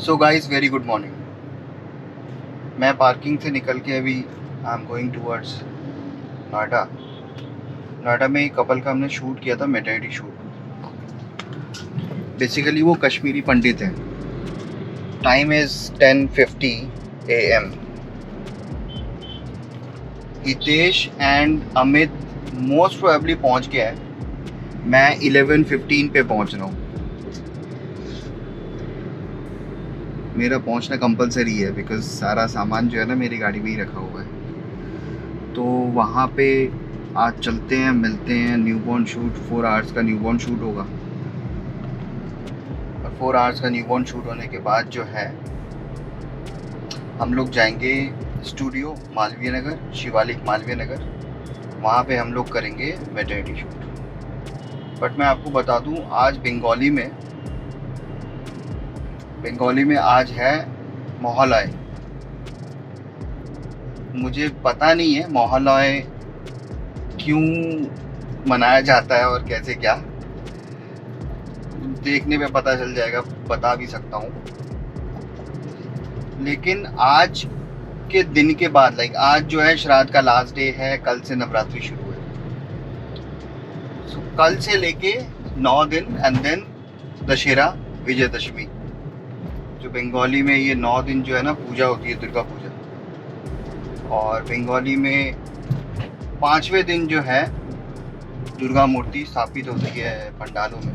So guys, very good morning. मैं parking से निकल के अभी I am going towards Noida. Noida में एक कपल का हमने शूट किया था, मैटरनिटी शूट। बेसिकली वो कश्मीरी पंडित हैं। Time is 10:50 AM। Hitesh and Amit most probably पहुंच गया है। मैं 11:15 पे पहुंच रहा हूँ। मेरा पहुंचना कंपलसरी है बिकॉज सारा सामान जो है ना मेरी गाड़ी में ही रखा हुआ है। तो वहाँ पे आज चलते हैं, मिलते हैं। न्यूबॉर्न शूट 4 आवर्स का न्यूबॉर्न शूट होगा। और 4 आवर्स का न्यूबॉर्न शूट होने के बाद जो है हम लोग जाएंगे स्टूडियो मालवीय नगर, शिवालिक मालवीय नगर। वहाँ पे हम लोग करेंगे मैटरनिटी शूट। बट मैं आपको बता दूँ, आज बंगाली में आज है मोहल्लाए। मुझे पता नहीं है मोहल्लाए क्यों मनाया जाता है और कैसे क्या, देखने पे पता चल जाएगा, बता भी सकता हूँ। लेकिन आज के दिन के बाद आज जो है श्राद्ध का लास्ट डे है। कल से नवरात्रि शुरू है। कल से लेके 9 दिन एंड देन दशहरा, विजयदशमी। जो बंगाली में ये 9 दिन जो है ना पूजा होती है, दुर्गा पूजा। और बंगाली में 5वें दिन जो है दुर्गा मूर्ति स्थापित होती है पंडालों में।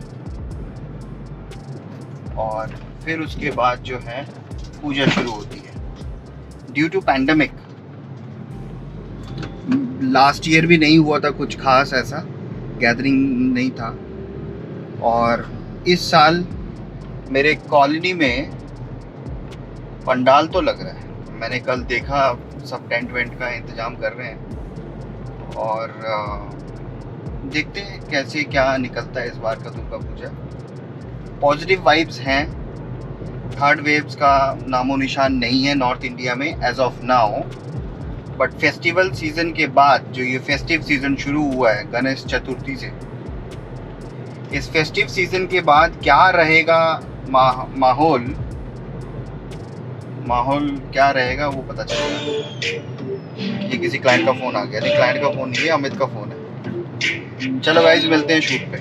और फिर उसके बाद जो है पूजा शुरू होती है। Due to pandemic last year भी नहीं हुआ था कुछ खास, ऐसा गैदरिंग नहीं था। और इस साल मेरे कॉलोनी में पंडाल तो लग रहा है। मैंने कल देखा, सब टेंट वेंट का इंतज़ाम कर रहे हैं। और देखते हैं कैसे क्या निकलता है इस बार का दुर्गा पूजा। पॉजिटिव वाइब्स हैं। थर्ड वेव्स का नामो निशान नहीं है नॉर्थ इंडिया में as of now. But festival season के बाद जो ये फेस्टिव सीजन शुरू हुआ है गणेश चतुर्थी से, इस फेस्टिव सीजन के बाद क्या रहेगा माहौल क्या रहेगा वो पता चलेगा। ये किसी क्लाइंट का फ़ोन आ गया। नहीं, क्लाइंट का फ़ोन नहीं है, अमित का फ़ोन है। चलो गाइस, मिलते हैं शूट पे।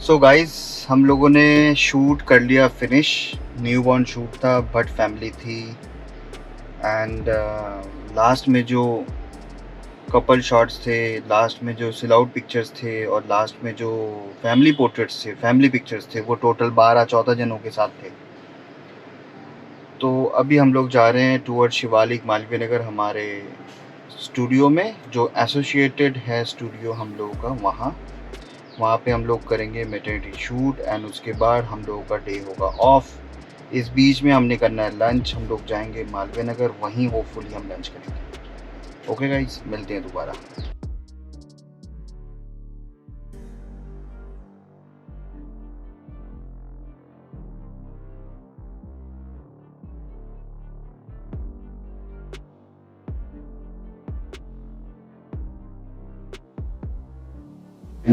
सो गाइस, हम लोगों ने शूट कर लिया फिनिश। न्यूबॉर्न शूट था, बट फैमिली थी। एंड लास्ट में जो कपल शॉट्स थे, लास्ट में जो सिल आउट पिक्चर्स थे और लास्ट में जो फैमिली पोर्ट्रेट्स थे, फैमिली पिक्चर्स थे, वो टोटल 12-14 जनों के साथ थे। तो अभी हम लोग जा रहे हैं टूवर्ड शिवालिक मालवीय नगर, हमारे स्टूडियो में, जो एसोसिएटेड है स्टूडियो हम लोगों का। वहाँ पे हम लोग करेंगे मैटरनिटी शूट एंड उसके बाद हम लोगों का डे होगा ऑफ। इस बीच में हमने करना है लंच। हम लोग जाएंगे मालवीय नगर, वहीं होपफुली हम लंच करेंगे। ओके गाइस, मिलते हैं दोबारा।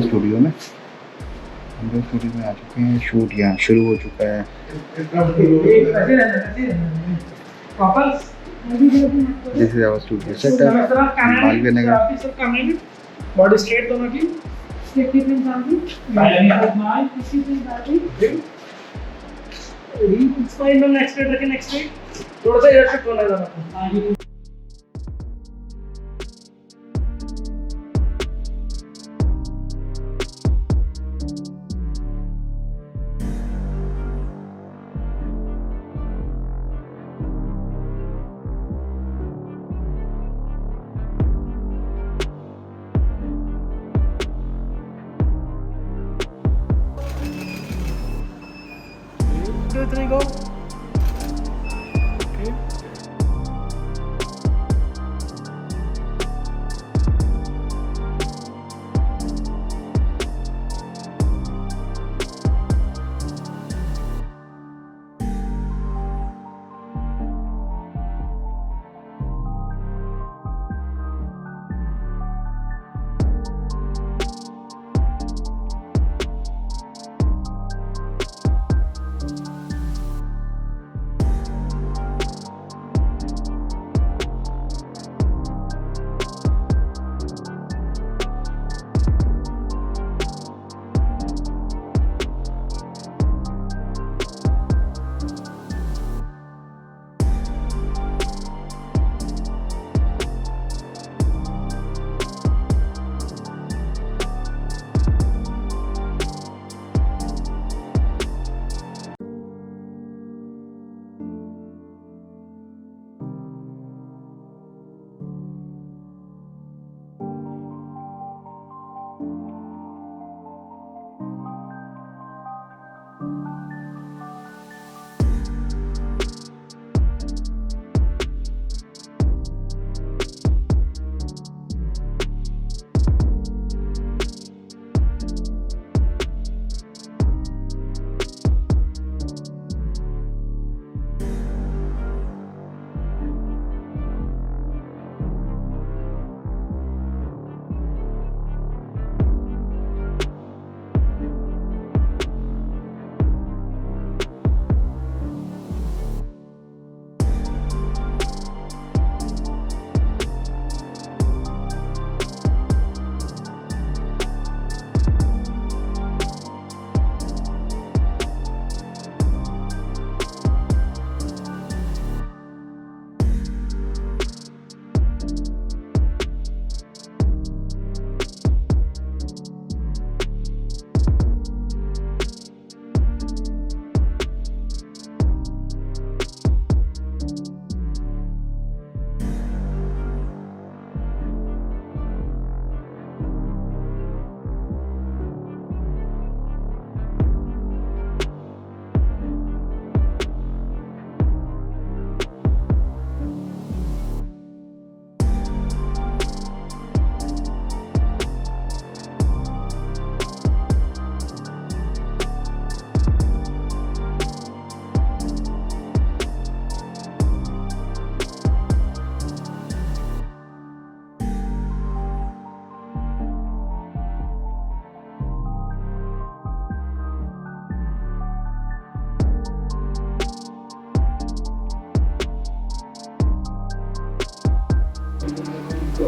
स्टूडियो में हम लोग स्टूडियो में आ चुके हैं। शूट यहाँ शुरू हो चुका है। This is our studio setup Malviya Nagar. Body straight दोनों की स्पाइन नेक्स्ट स्ट्रेट रखें, नेक्स्ट स्ट्रेट थोड़ा सा इधर शिफ्ट होना है ज़रा। Two, three, go. Okay.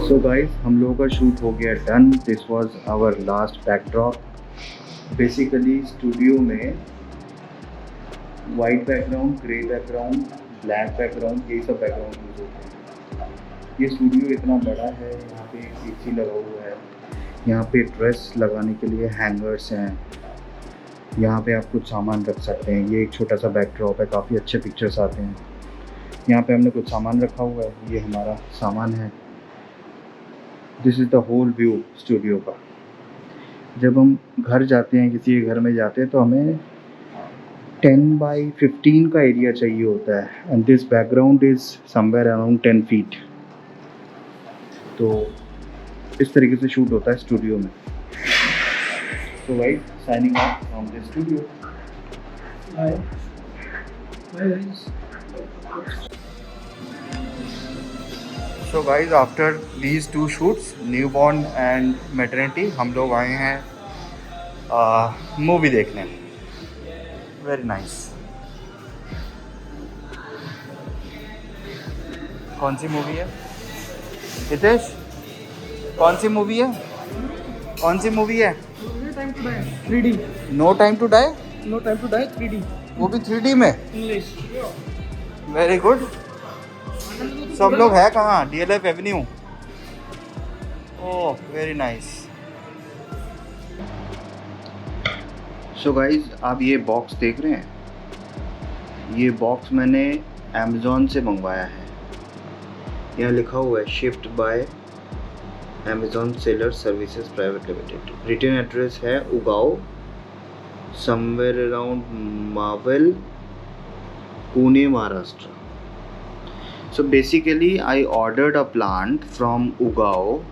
So guys, हम लोगों का शूट हो गया done. This was our last backdrop basically studio में white background, grey background, black background, यही सब बैकग्राउंड यूज़ होते हैं। ये स्टूडियो इतना बड़ा है, यहाँ पे एक एसी लगा हुआ है, यहाँ पे ड्रेस लगाने के लिए हैंगर्स हैं, यहाँ पे आप कुछ सामान रख सकते हैं। ये एक छोटा सा बैकड्रॉप है, काफ़ी अच्छे पिक्चर्स आते हैं। यहाँ पे हमने कुछ सामान रखा हुआ है, ये हमारा सामान है। This is the whole view studio का। जब हम घर जाते हैं, किसी के घर में जाते हैं, तो हमें 10x15 का एरिया चाहिए होता है, and this background is somewhere around 10 feet. तो इस तरीके से शूट होता है स्टूडियो में। So guys, signing off from the studio. Bye. Bye guys. So guys, after these two shoots, newborn and maternity, हम लोग आए हैं मूवी देखने। Very nice. कौन सी मूवी है हितेश? कौन सी मूवी है? कौन सी मूवी है? No time to die. 3D. No time to die. No time to die. 3D. वो भी 3D में। English. Very good. सब लोग है कहाँ? DLF Avenue. Oh very nice. So guys, आप ये बॉक्स देख रहे हैं? ये बॉक्स मैंने अमेज़ॉन से मंगवाया है। यहाँ लिखा हुआ है shift by Amazon seller services private limited. Return address है Ugaoo, somewhere around Maval, Pune, Maharashtra. So basically I ordered a plant from Ugao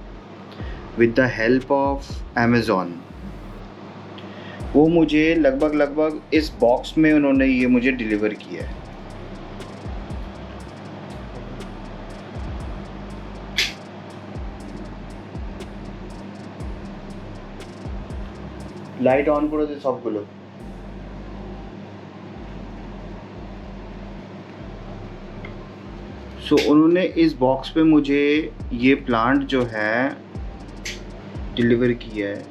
with the help of Amazon। वो मुझे लगभग इस बॉक्स में उन्होंने ये मुझे डिलीवर किया है। लाइट ऑन करो तो सब गुलो। सो उन्होंने इस बॉक्स पे मुझे ये प्लांट जो है डिलीवर किया है।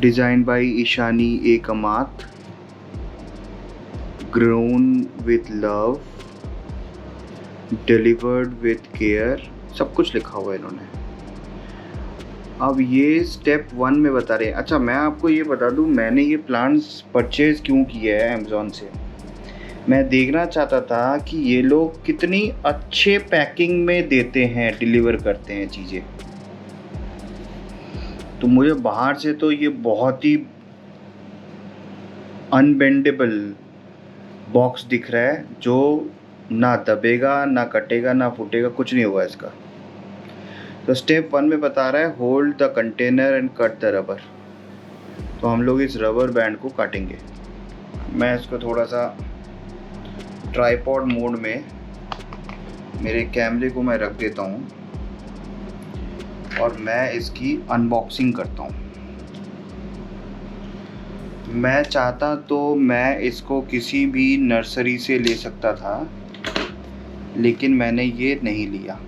डिज़ाइन बाय ईशानी ए कमात, grown with love, delivered with care, सब कुछ लिखा हुआ है इन्होंने। अब ये स्टेप 1 में बता रहे हैं। अच्छा, मैं आपको ये बता दूं, मैंने ये प्लांट्स परचेज़ क्यों किया है अमेज़ॉन से। मैं देखना चाहता था कि ये लोग कितनी अच्छे पैकिंग में देते हैं, डिलीवर करते हैं चीज़ें। तो मुझे बाहर से तो ये बहुत ही अनबेंडेबल बॉक्स दिख रहा है, जो ना दबेगा, ना कटेगा, ना फूटेगा, कुछ नहीं होगा इसका। तो स्टेप 1 में बता रहा है hold the container and cut the rubber. तो हम लोग इस रबर बैंड को काटेंगे। मैं इसको थोड़ा सा ट्राइपॉड मोड में मेरे कैमरे को मैं रख देता हूँ और मैं इसकी अनबॉक्सिंग करता हूँ। मैं चाहता तो मैं इसको किसी भी नर्सरी से ले सकता था, लेकिन मैंने ये नहीं लिया।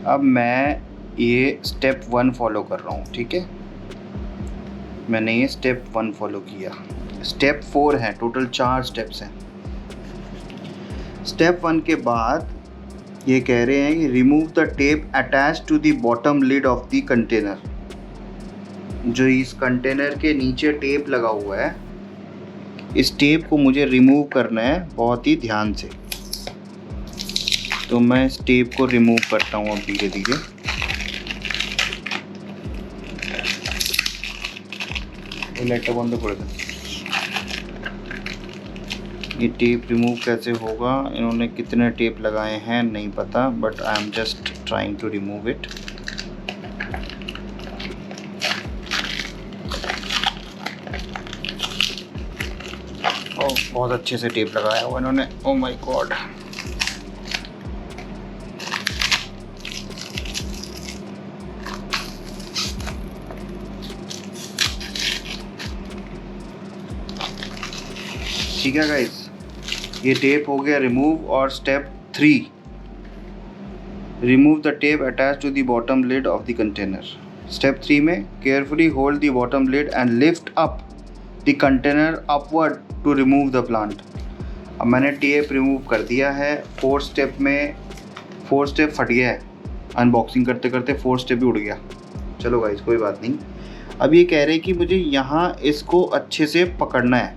अब मैं ये स्टेप 1 फॉलो कर रहा हूँ, ठीक है? मैंने ये स्टेप 1 फॉलो किया। स्टेप 4 है, टोटल 4 स्टेप्स हैं। स्टेप 1 के बाद ये कह रहे हैं कि remove the tape attach to the bottom lid of the container. जो इस कंटेनर के नीचे टेप लगा हुआ है, इस टेप को मुझे रिमूव करना है बहुत ही ध्यान से। तो मैं इस टेप को रिमूव करता हूँ अब धीरे धीरे। लाइट बंद कर दो। ये टेप रिमूव कैसे होगा, इन्होंने कितने टेप लगाए हैं नहीं पता, but I am just trying to remove it. Oh, बहुत अच्छे से टेप लगाया हुआ इन्होंने। Oh my god. ठीक है गाइस, ये टेप हो गया रिमूव। और step 3, remove the tape attach to the bottom lid of the container. Step 3 में carefully hold the bottom lid and lift up the container upward to remove the plant. अब मैंने tape remove कर दिया है। 4 step में 4 step फट गया है, अनबॉक्सिंग करते करते 4 स्टेप भी उड़ गया। चलो गाइस कोई बात नहीं। अब ये कह रहे हैं कि मुझे यहाँ इसको अच्छे से पकड़ना है,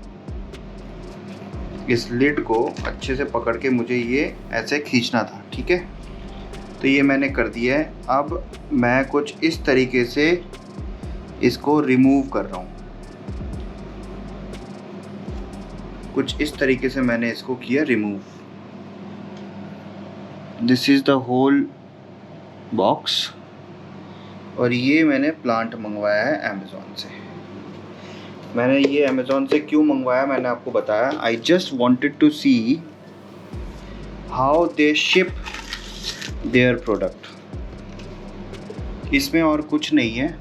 इस लिड को अच्छे से पकड़ के मुझे ये ऐसे खींचना था, ठीक है। तो ये मैंने कर दिया है। अब मैं कुछ इस तरीके से इसको रिमूव कर रहा हूँ, कुछ इस तरीके से मैंने इसको किया remove. This is the whole box. और ये मैंने प्लांट मंगवाया है अमेज़ॉन से। मैंने ये अमेज़ॉन से क्यों मंगवाया मैंने आपको बताया। I just wanted to see how they ship their product. इसमें और कुछ नहीं है,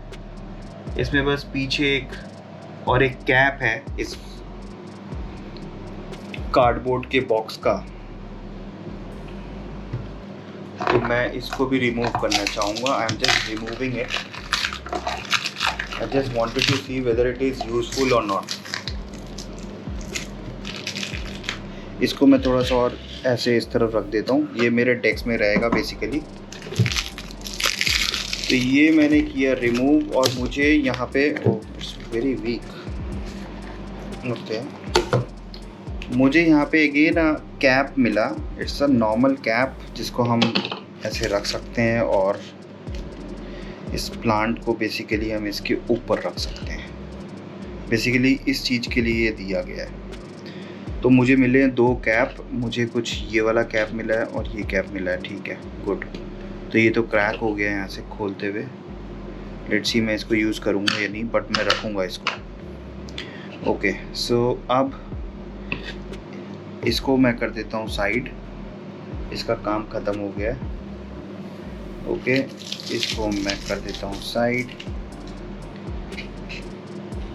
इसमें बस पीछे एक कैप है इस कार्डबोर्ड के बॉक्स का। तो मैं इसको भी रिमूव करना चाहूँगा। I am just removing it. I just wanted to see whether it is useful और नॉट। इसको मैं थोड़ा सा और ऐसे इस तरफ रख देता हूँ, ये मेरे डेस्क में रहेगा बेसिकली। तो ये मैंने किया रिमूव और मुझे यहाँ पे इट्स वेरी वीक। ओके, मुझे यहाँ पे अगेन कैप मिला। इट्स अ नॉर्मल कैप जिसको हम ऐसे रख सकते हैं और इस प्लांट को बेसिकली हम इसके ऊपर रख सकते हैं। बेसिकली इस चीज़ के लिए ये दिया गया है। तो मुझे मिले हैं 2 कैप, मुझे कुछ ये वाला कैप मिला है और ये कैप मिला है, ठीक है गुड। तो ये तो क्रैक हो गया है यहाँ से खोलते हुए। लेट्स सी मैं इसको यूज़ करूँगा या नहीं, बट मैं रखूँगा इसको। ओके, सो अब इसको मैं कर देता हूँ साइड। इसका काम ख़त्म हो गया है। ओके, इसको मैं कर देता हूँ साइड।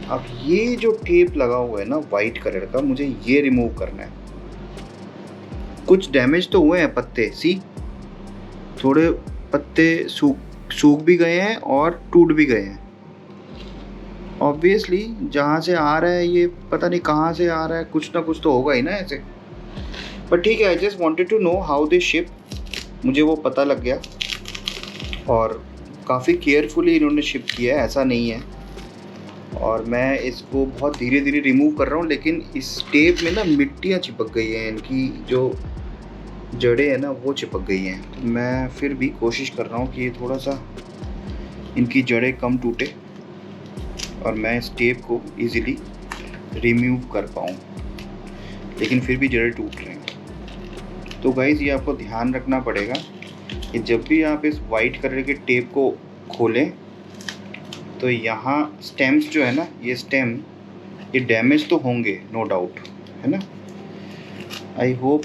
अब ये जो टेप लगा हुआ है ना वाइट कलर का, मुझे ये रिमूव करना है। कुछ डैमेज तो हुए हैं पत्ते, सी थोड़े पत्ते सूख भी गए हैं और टूट भी गए हैं। ऑब्वियसली जहाँ से आ रहा है ये पता नहीं कहाँ से आ रहा है, कुछ ना कुछ तो होगा ही ना ऐसे। बट ठीक है, I just wanted to know how they ship. मुझे वो पता लग गया और काफ़ी केयरफुली इन्होंने शिप किया है, ऐसा नहीं है। और मैं इसको बहुत धीरे धीरे रिमूव कर रहा हूँ, लेकिन इस टेप में ना मिट्टियाँ चिपक गई हैं, इनकी जो जड़ें हैं ना वो चिपक गई हैं। तो मैं फिर भी कोशिश कर रहा हूँ कि ये थोड़ा सा इनकी जड़ें कम टूटे और मैं इस टेप को इजीली रिमूव कर पाऊँ, लेकिन फिर भी जड़ें टूट रहे हैं। तो गाइस ये आपको ध्यान रखना पड़ेगा कि जब भी आप इस वाइट कलर के टेप को खोलें तो यहाँ स्टेम्स जो है ना, ये स्टेम ये डैमेज तो होंगे नो डाउट, है ना। आई होप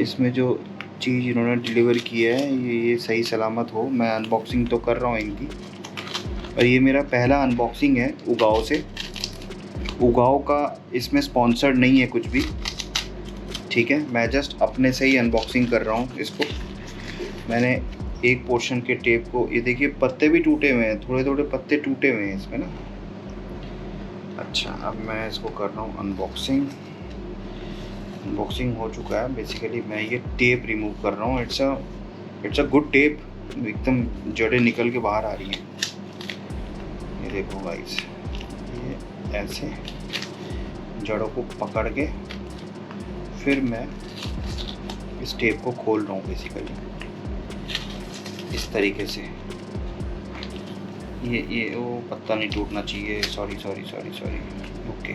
इसमें जो चीज़ इन्होंने डिलीवर किया है ये सही सलामत हो। मैं अनबॉक्सिंग तो कर रहा हूँ इनकी, और ये मेरा पहला अनबॉक्सिंग है उगाओ से। उगाओ का इसमें स्पॉन्सर्ड नहीं है कुछ भी, ठीक है। मैं जस्ट अपने से ही अनबॉक्सिंग कर रहा हूँ इसको। मैंने एक पोर्शन के टेप को, ये देखिए पत्ते भी टूटे हुए हैं, थोड़े थोड़े पत्ते टूटे हुए हैं इसमें ना। अच्छा, अब मैं इसको कर रहा हूँ अनबॉक्सिंग। अनबॉक्सिंग हो चुका है। बेसिकली मैं ये टेप रिमूव कर रहा हूँ। इट्स अ गुड टेप, एकदम जड़ें निकल के बाहर आ रही हैं। ये देखो गाइस, ये ऐसे जड़ों को पकड़ के फिर मैं इस टेप को खोल रहा हूँ बेसिकली इस तरीके से। ये वो पत्ता नहीं टूटना चाहिए, सॉरी। ओके,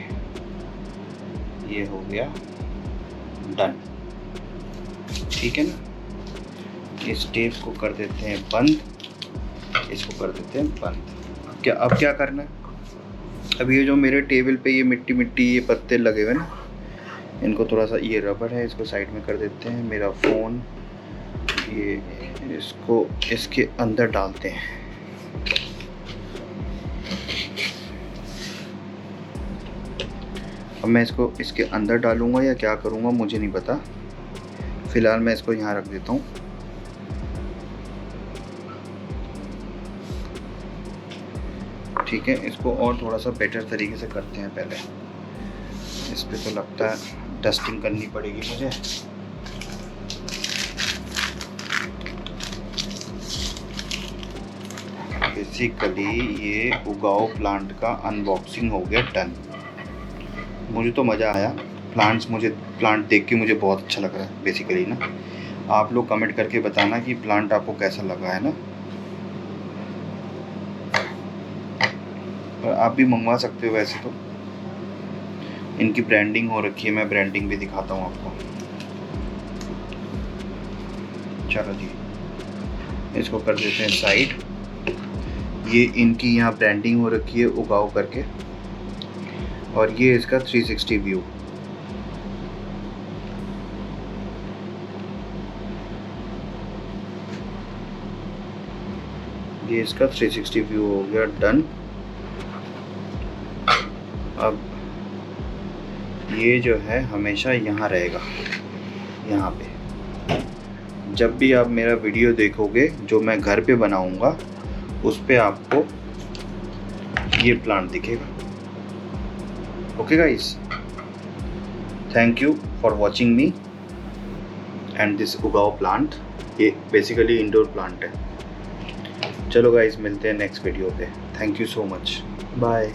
ये हो गया डन, ठीक है ना। इस टेप को कर देते हैं बंद, इसको कर देते हैं बंद। अब क्या करना है, अब ये जो मेरे टेबल पे ये मिट्टी ये पत्ते लगे हुए ना, इनको थोड़ा सा, ये रबर है इसको साइड में कर देते हैं। मेरा फ़ोन ये इसको इसके अंदर डालते हैं। अब मैं इसको इसके अंदर डालूंगा या क्या करूंगा मुझे नहीं पता। फ़िलहाल मैं इसको यहाँ रख देता हूँ। ठीक है, इसको और थोड़ा सा बेटर तरीके से करते हैं। पहले इस पे तो लगता है डस्टिंग करनी पड़ेगी मुझे। बेसिकली ये उगाओ प्लांट का अनबॉक्सिंग हो गया डन। मुझे तो मज़ा आया। प्लांट देख के मुझे बहुत अच्छा लग रहा है बेसिकली ना। आप लोग कमेंट करके बताना कि प्लांट आपको कैसा लगा है ना। और आप भी मंगवा सकते हो वैसे तो। इनकी ब्रांडिंग हो रखी है, मैं ब्रांडिंग भी दिखाता हूँ आपको। चलो जी, इसको कर देते हैं साइड। ये इनकी यहाँ ब्रांडिंग हो रखी है उगाओ करके, और ये इसका 360 व्यू। ये इसका 360 व्यू हो गया डन। अब ये जो है हमेशा यहाँ रहेगा, यहाँ पे। जब भी आप मेरा वीडियो देखोगे जो मैं घर पे बनाऊंगा, उस पे आपको ये प्लांट दिखेगा। Okay guys, thank you for watching me and this Ugaoo plant. ये बेसिकली इंडोर प्लांट है। चलो गाइस, मिलते हैं नेक्स्ट वीडियो पे। Thank you so much, bye.